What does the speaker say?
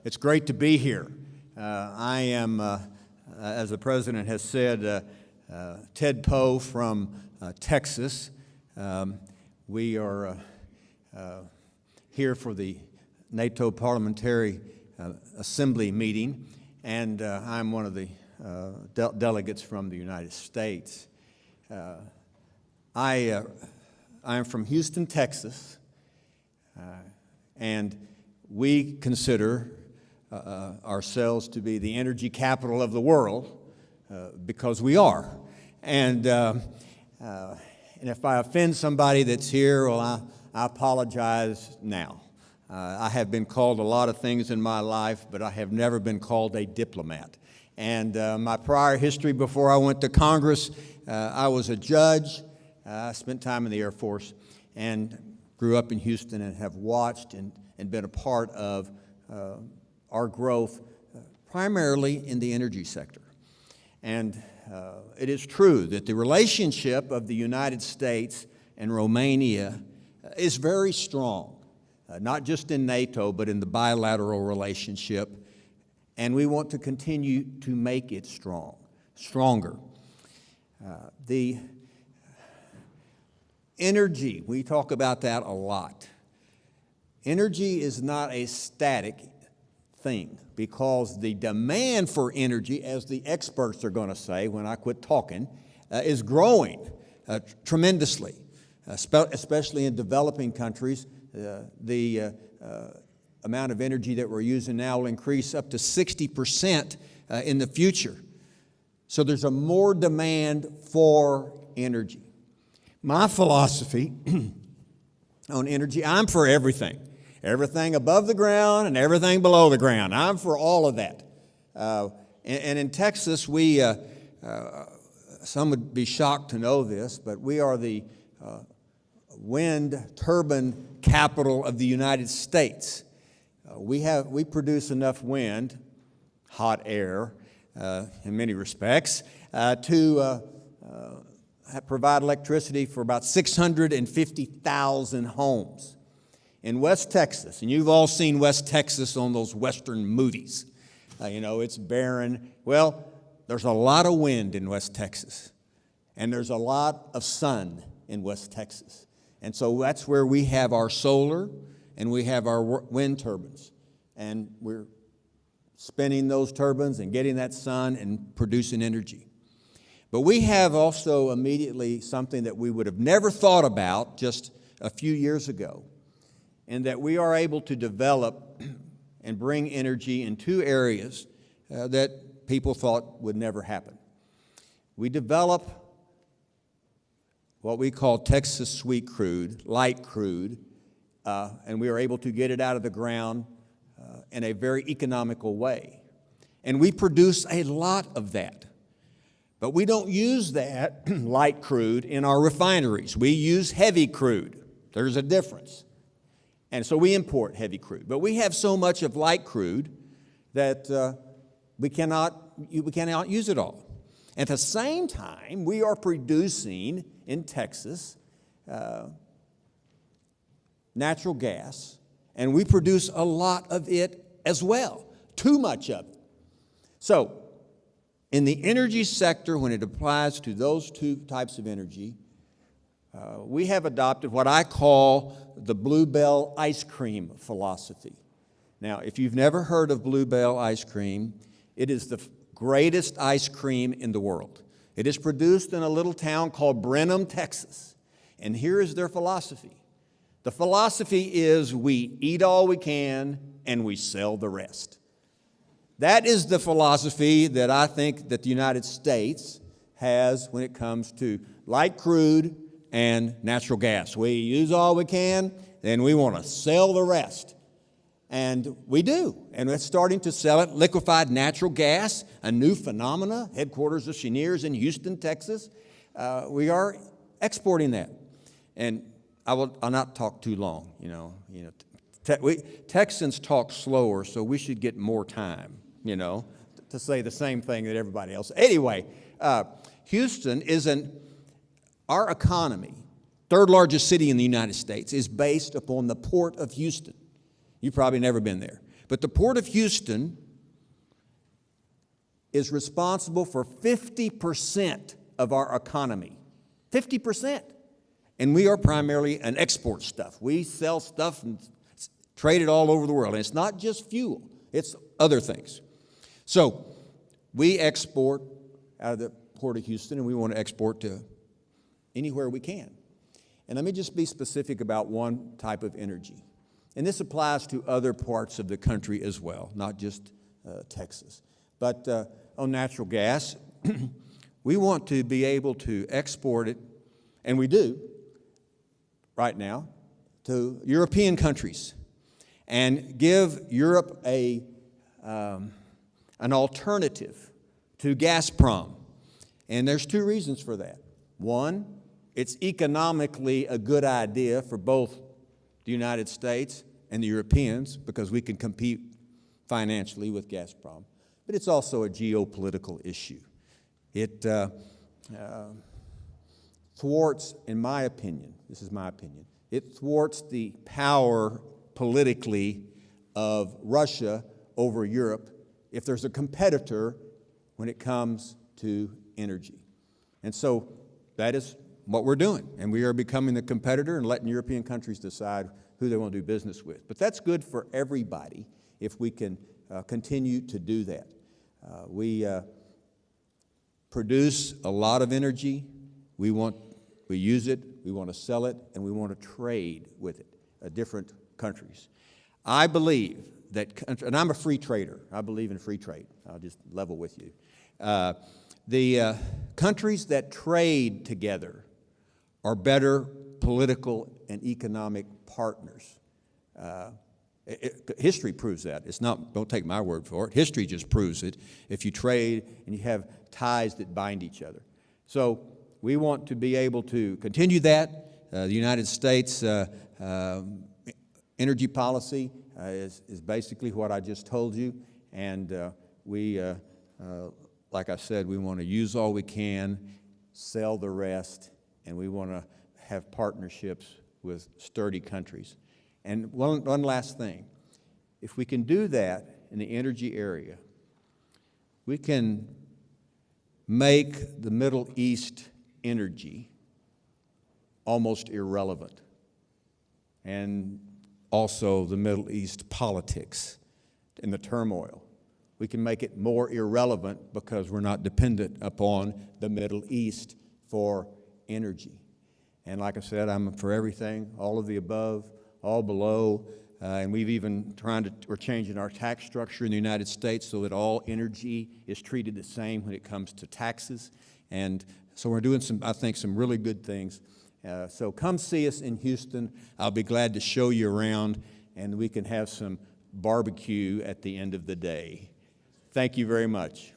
It's great to be here. I am, as the President has said, Ted Poe from Texas. We are here for the NATO Parliamentary Assembly meeting, and I'm one of the delegates from the United States. I am from Houston, Texas, and we consider ourselves to be the energy capital of the world because we are. And if I offend somebody that's here, well, I apologize now. I have been called a lot of things in my life, but I have never been called a diplomat. And my prior history before I went to Congress, I was a judge. I spent time in the Air Force and grew up in Houston and have watched and been a part of our growth primarily in the energy sector. And it is true that the relationship of the United States and Romania is very strong, not just in NATO, but in the bilateral relationship. And we want to continue to make it stronger. The energy, we talk about that a lot. Energy is not a static thing because the demand for energy, as the experts are going to say when I quit talking, is growing tremendously, especially in developing countries. The amount of energy that we're using now will increase up to 60% in the future. So there's a more demand for energy. My philosophy on energy, I'm for everything. Everything above the ground and everything below the ground. I'm for all of that. And in Texas, we, some would be shocked to know this, but we are the wind turbine capital of the United States. We produce enough wind, hot air in many respects, to provide electricity for about 650,000 homes. In West Texas, and you've all seen West Texas on those Western movies. It's barren. Well, there's a lot of wind in West Texas, and there's a lot of sun in West Texas. And so that's where we have our solar and we have our wind turbines. And we're spinning those turbines and getting that sun and producing energy. But we have also immediately something that we would have never thought about just a few years ago, and that we are able to develop and bring energy in two areas that people thought would never happen. We develop what we call Texas sweet crude, light crude, and we are able to get it out of the ground in a very economical way. And we produce a lot of that. But we don't use that light crude in our refineries. We use heavy crude. There's a difference. And so we import heavy crude. But we have so much of light crude that we cannot use it all. At the same time, we are producing in Texas natural gas, and we produce a lot of it as well, too much of it. So in the energy sector, when it applies to those two types of energy, we have adopted what I call the Bluebell ice cream philosophy. Now, if you've never heard of Bluebell ice cream, it is the greatest ice cream in the world. It is produced in a little town called Brenham, Texas. And here is their philosophy. The philosophy is we eat all we can and we sell the rest. That is the philosophy that I think that the United States has when it comes to light crude and natural gas. We use all we can, then we want to sell the rest. And we do. And we're starting to sell it. Liquefied natural gas, a new phenomena, headquarters of Cheniere's in Houston, Texas. We are exporting that. And I'll not talk too long, Texans talk slower, so we should get more time, to say the same thing that everybody else. Anyway, Houston is our economy, third largest city in the United States, is based upon the port of Houston. You've probably never been there. But the Port of Houston is responsible for 50% of our economy. 50%. And we are primarily an export stuff. We sell stuff and trade it all over the world. And it's not just fuel, it's other things. So we export out of the Port of Houston, and we want to export to anywhere we can. And let me just be specific about one type of energy. And this applies to other parts of the country as well, not just Texas. But on natural gas, we want to be able to export it, and we do right now, to European countries and give Europe an alternative to Gazprom. And there's two reasons for that. One, it's economically a good idea for both the United States and the Europeans because we can compete financially with Gazprom. But it's also a geopolitical issue. It thwarts, in my opinion, this is my opinion, it thwarts the power politically of Russia over Europe if there's a competitor when it comes to energy. And so that is what we're doing. And we are becoming the competitor and letting European countries decide who they want to do business with. But that's good for everybody if we can continue to do that. We produce a lot of energy. We use it, we want to sell it, and we want to trade with it, different countries. I believe that, and I'm a free trader. I believe in free trade. I'll just level with you. The countries that trade together are better political and economic partners. History proves that. It's not, don't take my word for it. History just proves it if you trade and you have ties that bind each other. So we want to be able to continue that. The United States energy policy is basically what I just told you. And like I said, we want to use all we can, sell the rest, and we want to have partnerships with sturdy countries. And one last thing. If we can do that in the energy area, we can make the Middle East energy almost irrelevant, and also the Middle East politics and the turmoil. We can make it more irrelevant because we're not dependent upon the Middle East for energy. And like I said, I'm for everything, all of the above, all below, and we're changing our tax structure in the United States so that all energy is treated the same when it comes to taxes. And so we're doing I think some really good things. So come see us in Houston. I'll be glad to show you around, and we can have some barbecue at the end of the day. Thank you very much.